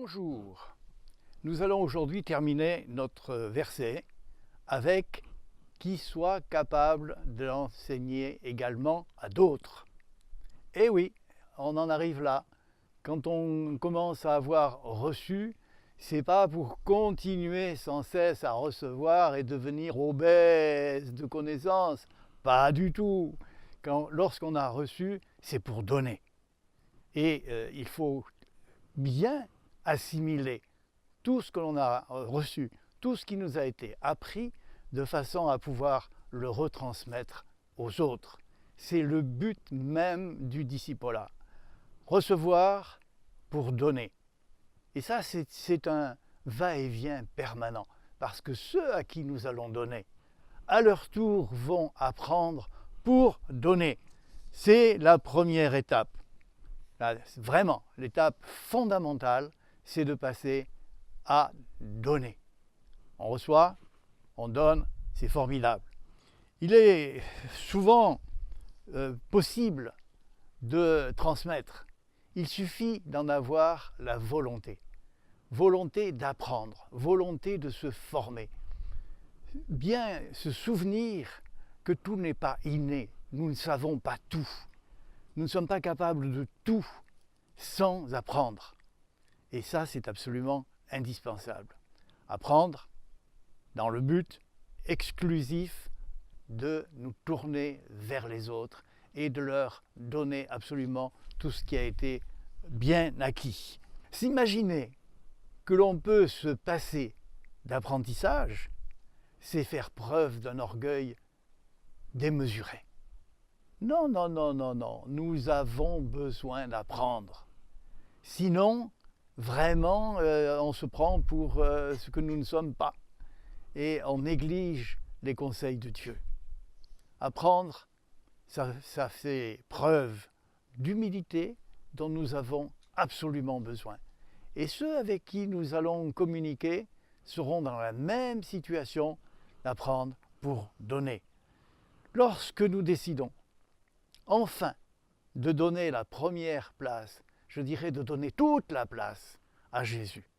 Bonjour, nous allons aujourd'hui terminer notre verset avec « qui soit capable de l'enseigner également à d'autres ». Eh oui, on en arrive là. Quand on commence à avoir reçu, c'est pas pour continuer sans cesse à recevoir et devenir obèse de connaissances. Pas du tout. Lorsqu'on a reçu, c'est pour donner. Et il faut bien assimiler tout ce que l'on a reçu, tout ce qui nous a été appris, de façon à pouvoir le retransmettre aux autres. C'est le but même du discipolat. Recevoir pour donner. Et ça, c'est un va-et-vient permanent. Parce que ceux à qui nous allons donner, à leur tour, vont apprendre pour donner. C'est la première étape. Là, vraiment, l'étape fondamentale, c'est de passer à donner. On reçoit, on donne, c'est formidable. Il est souvent possible de transmettre. Il suffit d'en avoir la volonté. Volonté d'apprendre, volonté de se former. Bien se souvenir que tout n'est pas inné. Nous ne savons pas tout. Nous ne sommes pas capables de tout sans apprendre. Et ça, c'est absolument indispensable. Apprendre dans le but exclusif de nous tourner vers les autres et de leur donner absolument tout ce qui a été bien acquis. S'imaginer que l'on peut se passer d'apprentissage, c'est faire preuve d'un orgueil démesuré. Non, non, non, non, non, nous avons besoin d'apprendre. Sinon, vraiment, on se prend pour ce que nous ne sommes pas et on néglige les conseils de Dieu. Apprendre, ça fait preuve d'humilité dont nous avons absolument besoin. Et ceux avec qui nous allons communiquer seront dans la même situation d'apprendre pour donner. Lorsque nous décidons enfin de donner la première place, je dirais de donner toute la place à Jésus,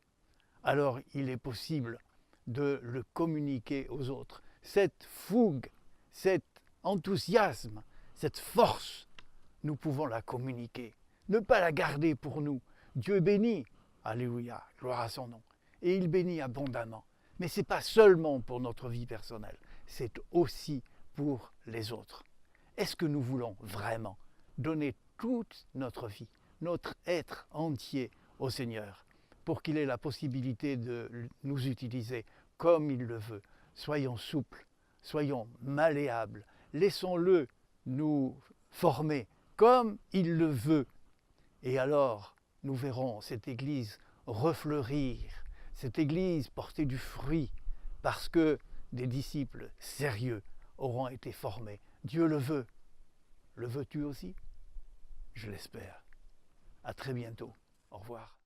alors il est possible de le communiquer aux autres. Cette fougue, cet enthousiasme, cette force, nous pouvons la communiquer. Ne pas la garder pour nous. Dieu bénit, alléluia, gloire à son nom. Et il bénit abondamment. Mais ce n'est pas seulement pour notre vie personnelle, c'est aussi pour les autres. Est-ce que nous voulons vraiment donner toute notre vie, notre être entier au Seigneur, pour qu'il ait la possibilité de nous utiliser comme il le veut? Soyons souples, soyons malléables, laissons-le nous former comme il le veut. Et alors, nous verrons cette Église refleurir, cette Église porter du fruit, parce que des disciples sérieux auront été formés. Dieu le veut. Le veux-tu aussi? Je l'espère. À très bientôt. Au revoir.